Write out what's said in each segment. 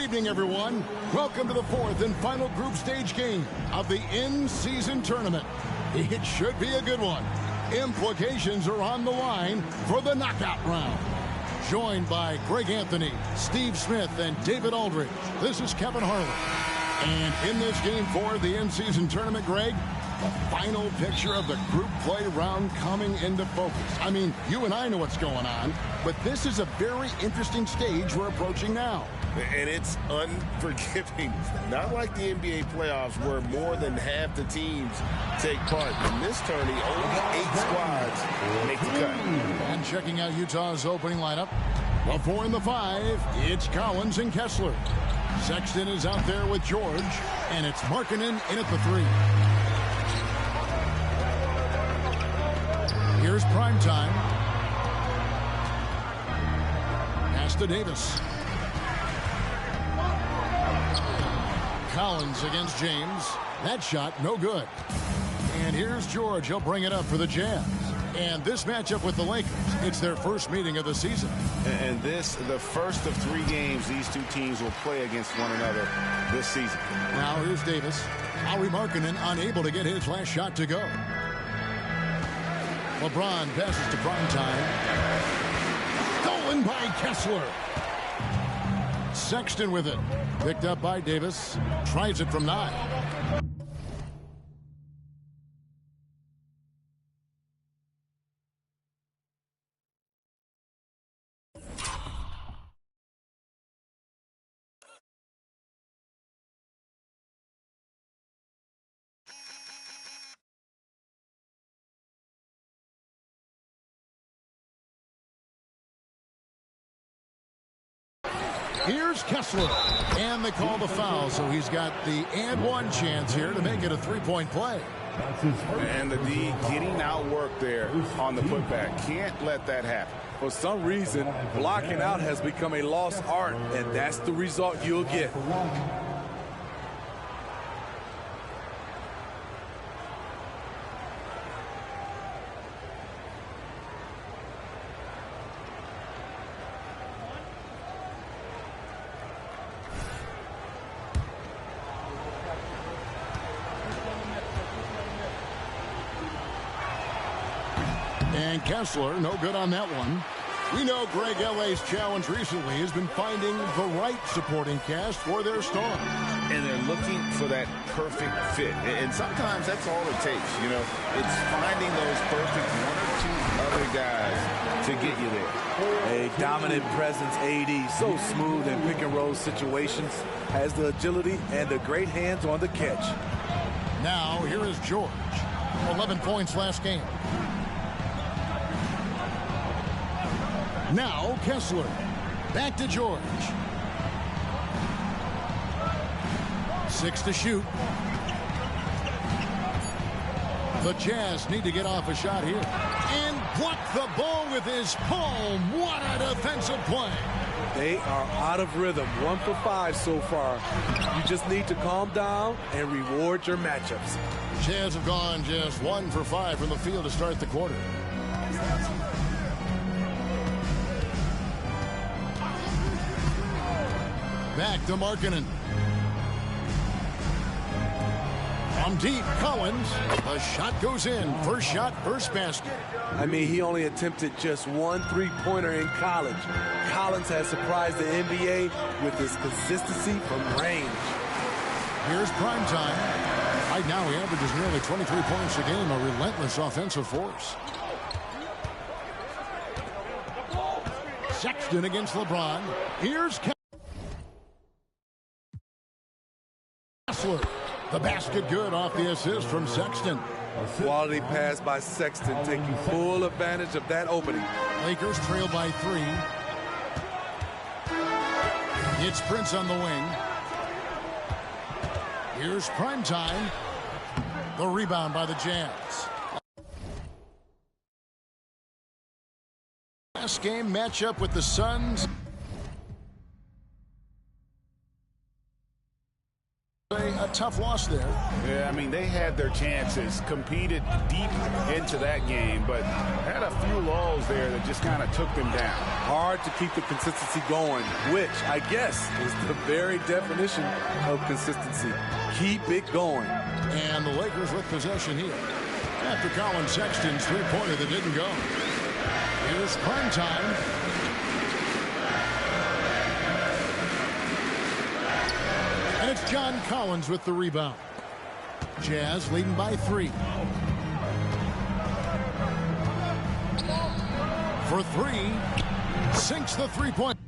evening, everyone. Welcome to the fourth and final group stage game of the in-season tournament. It should be a good one. Implications are on the line for the knockout round. Joined by Greg Anthony, Steve Smith, and David Aldridge, this is Kevin Harlan. And in this game for the in-season tournament, Greg, the final picture of the group play round coming into focus. I mean, you and I know what's going on, but this is a very interesting stage we're approaching now. And it's unforgiving. Not like the NBA playoffs where more than half the teams take part. In this tourney, only 8 squads make the cut. And checking out Utah's opening lineup, the 4 and the 5, it's Collins and Kessler. Sexton is out there with George, and it's Markkanen in at the 3. Here's prime time. Pass to Davis. Collins against James. That shot, no good. And here's George. He'll bring it up for the Jazz. And this matchup with the Lakers, it's their first meeting of the season. And this, the first of 3 games these two teams will play against one another this season. Now here's Davis. Lauri Markkanen unable to get his last shot to go. LeBron passes to prime time. Stolen by Kessler. Sexton with it. Picked up by Davis. Tries it from 9. Here's Kessler, and they call the foul, so he's got the and 1 chance here to make it a 3-point play. And the D getting outworked there on the putback. Can't let that happen. For some reason, blocking out has become a lost art, and that's the result you'll get. And Kessler, no good on that one. We know Greg LA's challenge recently has been finding the right supporting cast for their stars. And they're looking for that perfect fit. And sometimes that's all it takes, you know. It's finding those perfect 1 or 2 other guys to get you there. A dominant presence, AD, so smooth in pick and roll situations, has the agility and the great hands on the catch. Now, here is George. 11 points last game. Now Kessler. Back to George. 6 to shoot. The Jazz need to get off a shot here. And block the ball with his palm. What a defensive play. They are out of rhythm. 1 for 5 so far. You just need to calm down and reward your matchups. Jazz have gone just 1 for 5 from the field to start the quarter. Back to Markkanen. From deep, Collins. The shot goes in. First shot, first basket. I mean, he only attempted just 1 3-pointer in college. Collins has surprised the NBA with his consistency from range. Here's prime time. Right now, he averages nearly 23 points a game, a relentless offensive force. Sexton against LeBron. Here's Kessler. The basket good off the assist from Sexton. A quality pass by Sexton, taking full advantage of that opening. Lakers trail by 3. It's Prince on the wing. Here's prime time. The rebound by the Jazz. Last game matchup with the Suns. A tough loss there. Yeah, I mean, they had their chances, competed deep into that game, but had a few lulls there that just kind of took them down. Hard to keep the consistency going, which I guess is the very definition of consistency. Keep it going. And the Lakers with possession here. After Colin Sexton's three-pointer that didn't go. Here's prime time. And it's John Collins with the rebound. Jazz leading by 3. For 3. Sinks the three-point.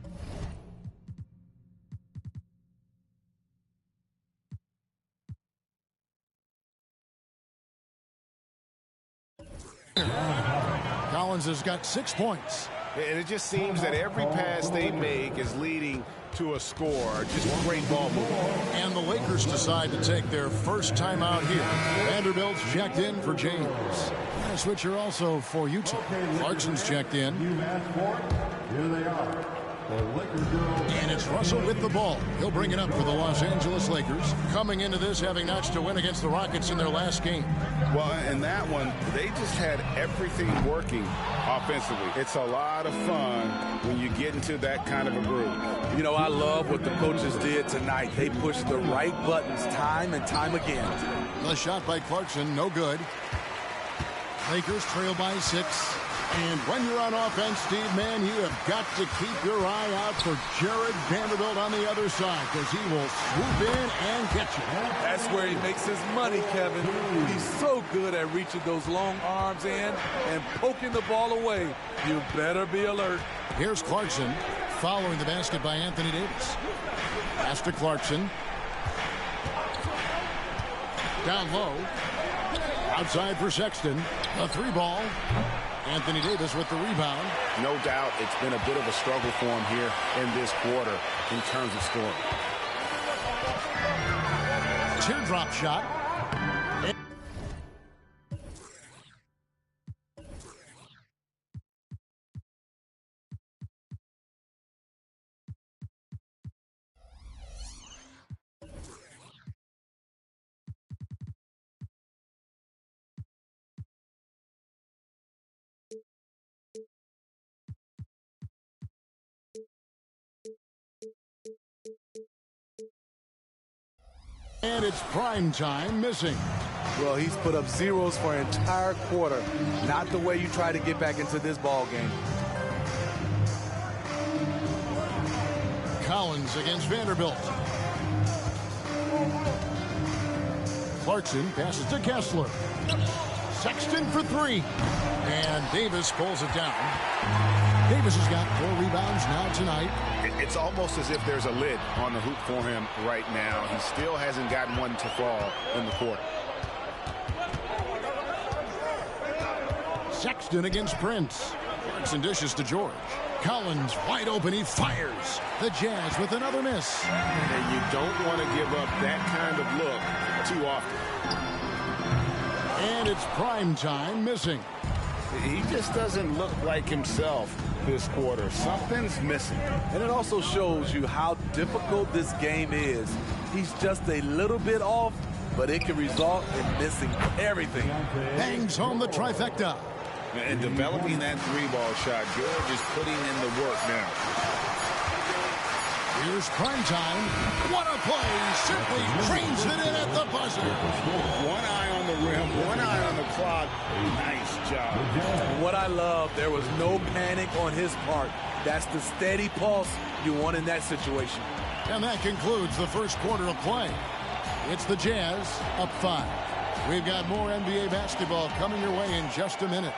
Collins has got 6 points. And it just seems that every pass they make is leading to a score. Just great ball movement. And the Lakers decide to take their first timeout here. Vanderbilt's checked in for James. And a switcher also for Utah. Clarkson's checked in. Here they are. And it's Russell with the ball. He'll bring it up for the Los Angeles Lakers. Coming into this having notched a win against the Rockets in their last game. Well, in that one, they just had everything working offensively. It's a lot of fun when you get into that kind of a groove. You know, I love what the coaches did tonight. They pushed the right buttons time and time again. The shot by Clarkson, no good. Lakers trail by 6. And when you're on offense, Steve, man, you have got to keep your eye out for Jared Vanderbilt on the other side, because he will swoop in and get you. That's where he makes his money, Kevin. He's so good at reaching those long arms in and poking the ball away. You better be alert. Here's Clarkson following the basket by Anthony Davis. Pass to Clarkson. Down low. Outside for Sexton. A 3-ball. Anthony Davis with the rebound. No doubt it's been a bit of a struggle for him here in this quarter in terms of scoring. Teardrop shot. And it's prime time missing. Well, he's put up zeros for an entire quarter. Not the way you try to get back into this ball game. Collins against Vanderbilt. Clarkson passes to Kessler. Sexton for 3. And Davis pulls it down. Davis has got 4 rebounds now tonight. It's almost as if there's a lid on the hoop for him right now. He still hasn't gotten one to fall in the court. Sexton against Prince. Clarkson dishes to George. Collins wide open. He fires. The Jazz with another miss. And you don't want to give up that kind of look too often. And it's prime time missing. He just doesn't look like himself this quarter. Something's missing. And it also shows you how difficult this game is. He's just a little bit off, but it can result in missing everything. Bangs home the trifecta. And developing that 3-ball shot. George is putting in the work now. Here's prime time. What a play. Simply trains it in at the buzzer. One eye on the rim, one eye on the clock. Nice job. And what I love, there was no panic on his part. That's the steady pulse you want in that situation. And that concludes the first quarter of play. It's the Jazz up 5. We've got more NBA basketball coming your way in just a minute.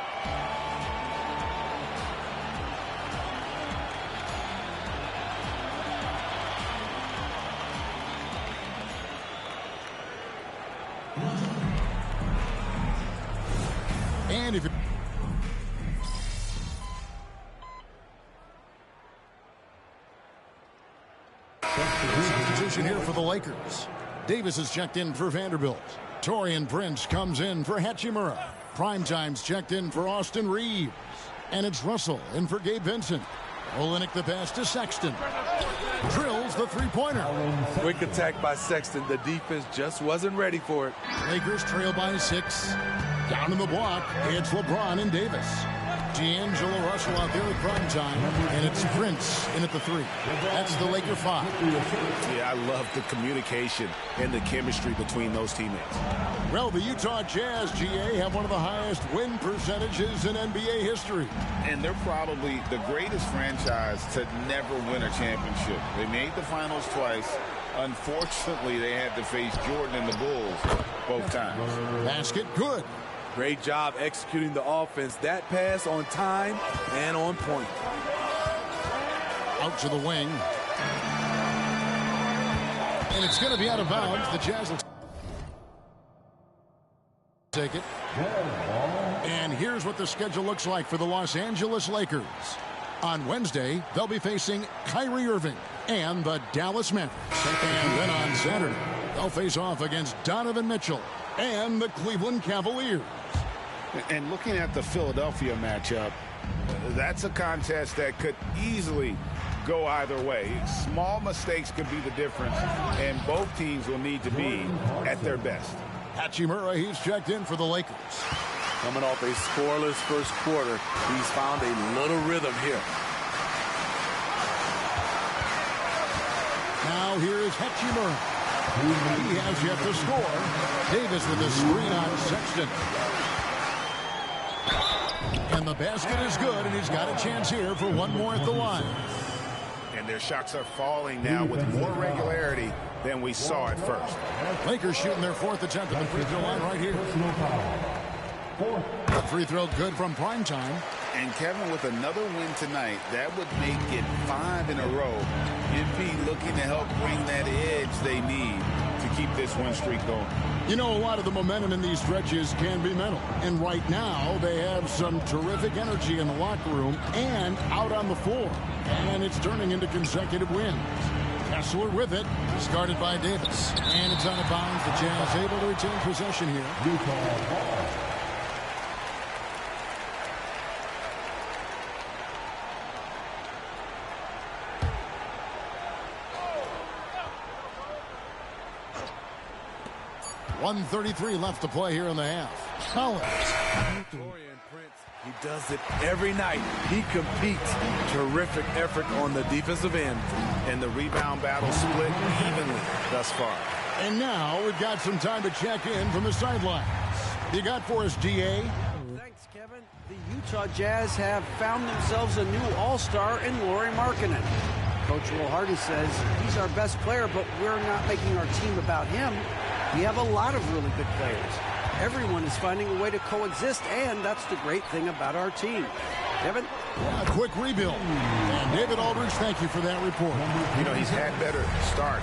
And if substitution here for the Lakers. Davis is checked in for Vanderbilt. Taurean Prince comes in for Hachimura. Primetime's checked in for Austin Reeves. And it's Russell in for Gabe Vincent. Olynyk the pass to Sexton. drills the three-pointer. Quick attack by Sexton. The defense just wasn't ready for it. Lakers trail by 6. Down in the block, it's LeBron and Davis. D'Angelo Russell out there at prime time, and it's Prince in at the 3. That's the Laker 5. Yeah, I love the communication and the chemistry between those teammates. Well, the Utah Jazz, GA, have one of the highest win percentages in NBA history. And they're probably the greatest franchise to never win a championship. They made the finals twice. Unfortunately, they had to face Jordan and the Bulls both times. Basket good. Great job executing the offense. That pass on time and on point. Out to the wing. And it's going to be out of bounds. The Jazz will take it. And here's what the schedule looks like for the Los Angeles Lakers. On Wednesday, they'll be facing Kyrie Irving and the Dallas Mavericks. And then on Saturday, they'll face off against Donovan Mitchell and the Cleveland Cavaliers. And looking at the Philadelphia matchup, that's a contest that could easily go either way. Small mistakes could be the difference, and both teams will need to be at their best. Hachimura, he's checked in for the Lakers. Coming off a scoreless first quarter, he's found a little rhythm here. Now here is Hachimura. He has yet to score. Davis with a screen on Sexton. And the basket is good, and he's got a chance here for one more at the line. And their shots are falling now with more regularity than we saw at first. Lakers shooting their 4th attempt at the free throw line right here. The free throw good from prime time. And Kevin, with another win tonight, that would make it 5 in a row. You'd be looking to help bring that edge they need to keep this win streak going. You know, a lot of the momentum in these stretches can be mental. And right now, they have some terrific energy in the locker room and out on the floor. And it's turning into consecutive wins. Kessler with it, discarded by Davis. And it's out of bounds. The Jazz able to retain possession here. Utah. 1:33 left to play here in the half. Collins. He does it every night. He competes. Terrific effort on the defensive end. And the rebound battle split evenly thus far. And now we've got some time to check in from the sidelines. You got for us, GA? Thanks, Kevin. The Utah Jazz have found themselves a new all-star in Lauri Markkanen. Coach Will Hardy says he's our best player, but we're not making our team about him. We have a lot of really good players. Everyone is finding a way to coexist, and that's the great thing about our team. Kevin? A quick rebuild. And David Aldridge, thank you for that report. You know, he's had better start,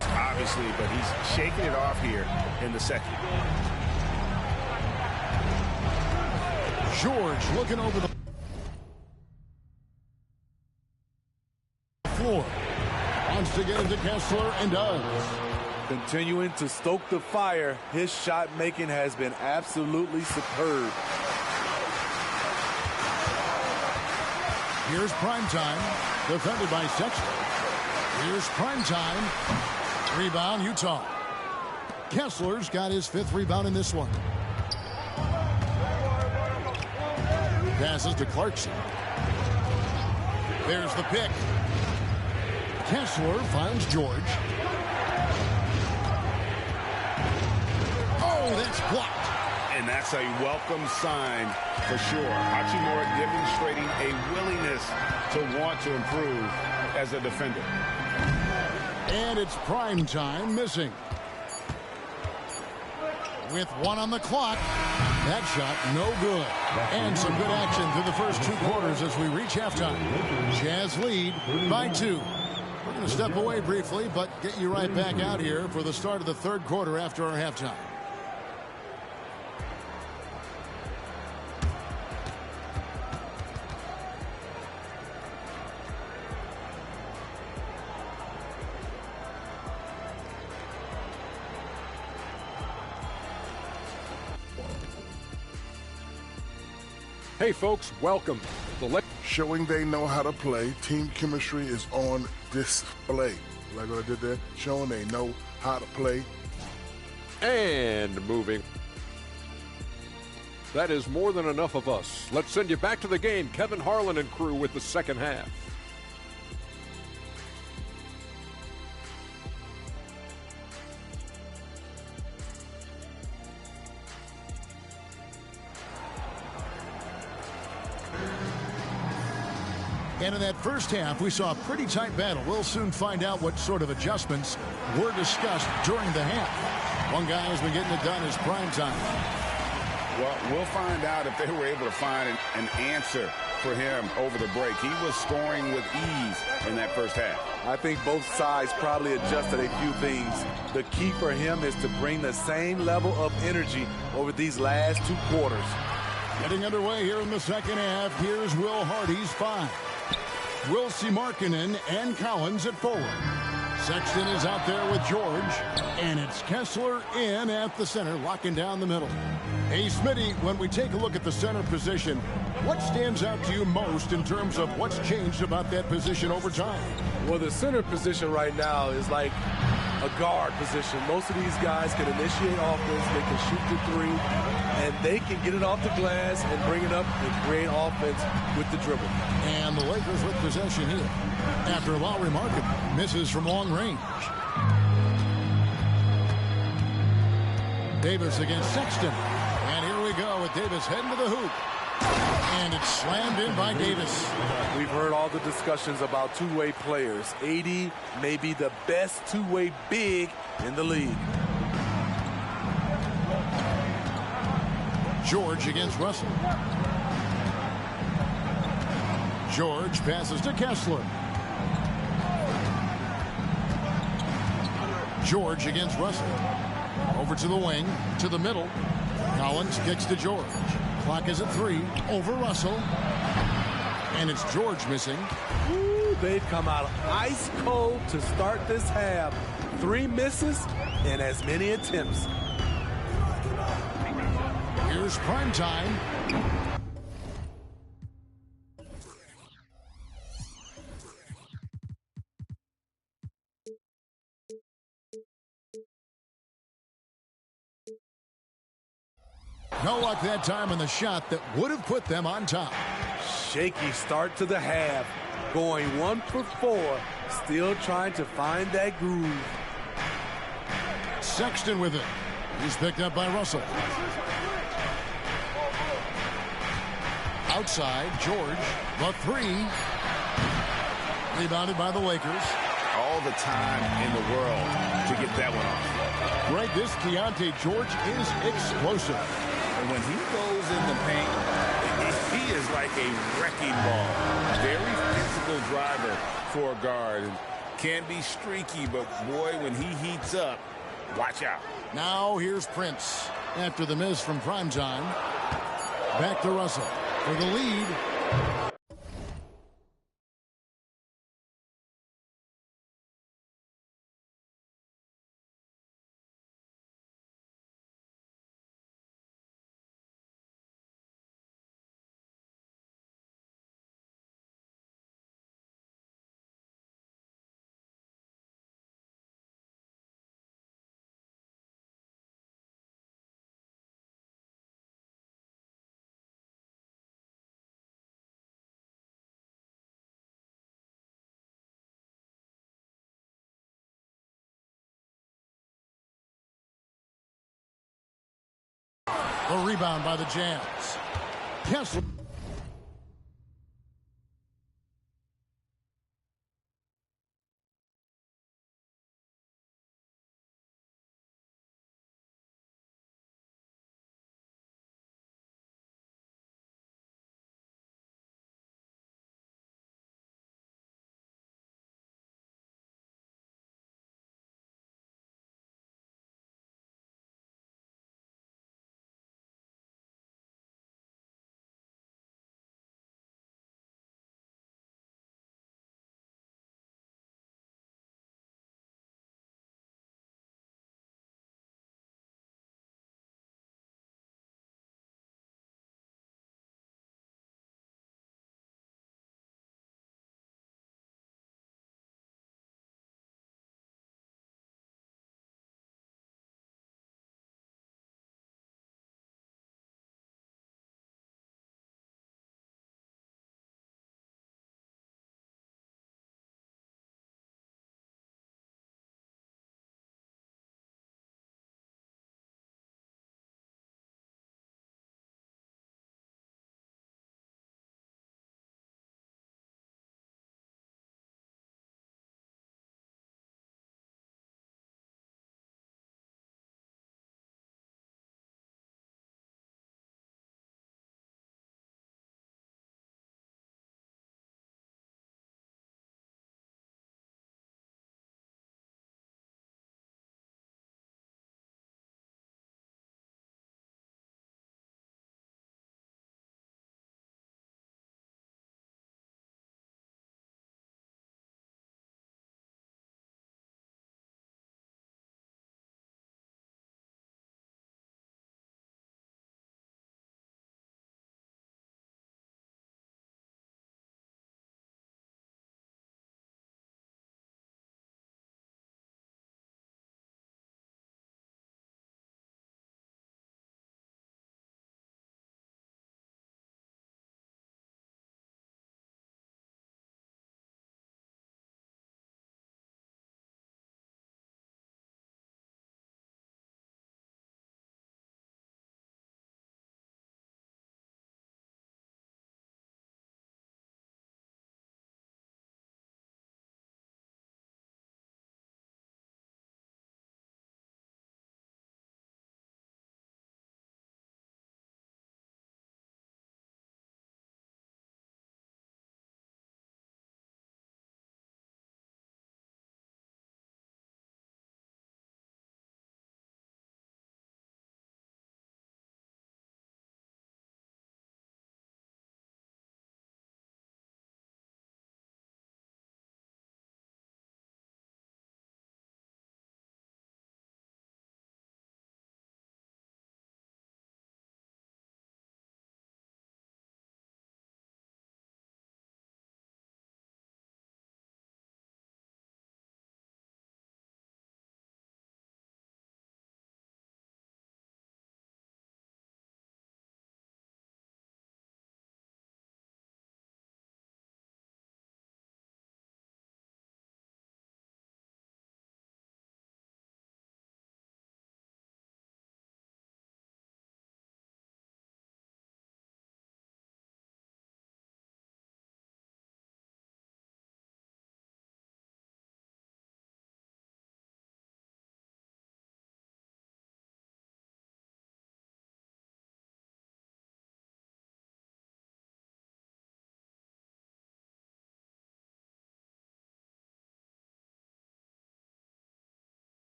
obviously, but he's shaking it off here in the second. George looking over the floor. Wants to get into Kessler and does. Continuing to stoke the fire, his shot making has been absolutely superb. Here's Primetime, defended by Sexton. Here's Primetime. Rebound, Utah. Kessler's got his 5th rebound in this one. Passes to Clarkson. There's the pick. Kessler finds George. Oh, that's blocked. And that's a welcome sign for sure. Hachimura demonstrating a willingness to want to improve as a defender. And it's prime time missing. With 1 on the clock, that shot no good. And some good action through the first 2 quarters as we reach halftime. Jazz lead by 2. We're going to step away briefly, but get you right back out here for the start of the 3rd quarter after our halftime. Hey folks, welcome. showing they know how to play. Team chemistry is on display. Like what I did there, showing they know how to play. And moving. That is more than enough of us. Let's send you back to the game. Kevin Harlan and crew with the second half. And in that first half, we saw a pretty tight battle. We'll soon find out what sort of adjustments were discussed during the half. One guy has been getting it done is prime time. Well, we'll find out if they were able to find an answer for him over the break. He was scoring with ease in that first half. I think both sides probably adjusted a few things. The key for him is to bring the same level of energy over these last 2 quarters. Getting underway here in the second half, here's Will Hardy's 5. Wilsie Markkinen and Collins at forward. Sexton is out there with George, and it's Kessler in at the center, locking down the middle. Hey, Smitty, when we take a look at the center position, what stands out to you most in terms of what's changed about that position over time? Well, the center position right now is like a guard position. Most of these guys can initiate offense, they can shoot the 3, and they can get it off the glass and bring it up and create offense with the dribble. And the Lakers with possession here after Lowry Markkinen misses from long range. Davis against Sexton. And here we go with Davis heading to the hoop. And it's slammed in by Davis. We've heard all the discussions about two-way players. AD may be the best two-way big in the league. George against Russell. George passes to Kessler. George against Russell. Over to the wing, to the middle. Collins kicks to George. Clock is at 3. Over Russell. And it's George missing. Ooh, they've come out ice cold to start this half. 3 misses and as many attempts. Here's prime time. No luck that time on the shot that would have put them on top. Shaky start to the half. Going 1 for 4. Still trying to find that groove. Sexton with it. He's picked up by Russell. Outside, George. The 3. Rebounded by the Lakers. All the time in the world to get that one off. Greg, this Keontae George is explosive. And when he goes in the paint, he is like a wrecking ball. Very physical driver for a guard. And can be streaky, but boy, when he heats up, watch out. Now here's Prince. After the miss from primetime. Back to Russell for the lead. The rebound by the Jazz. Kessler.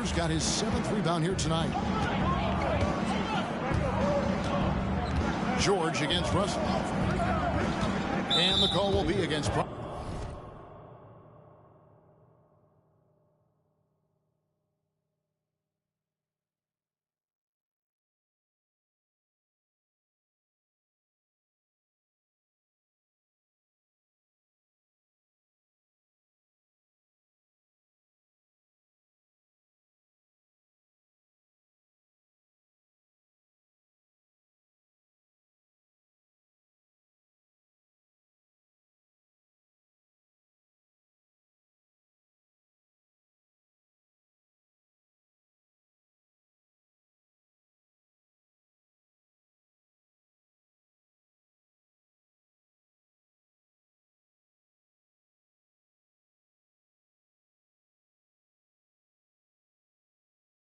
Miller's got his 7th rebound here tonight. George against Russell. And the call will be against...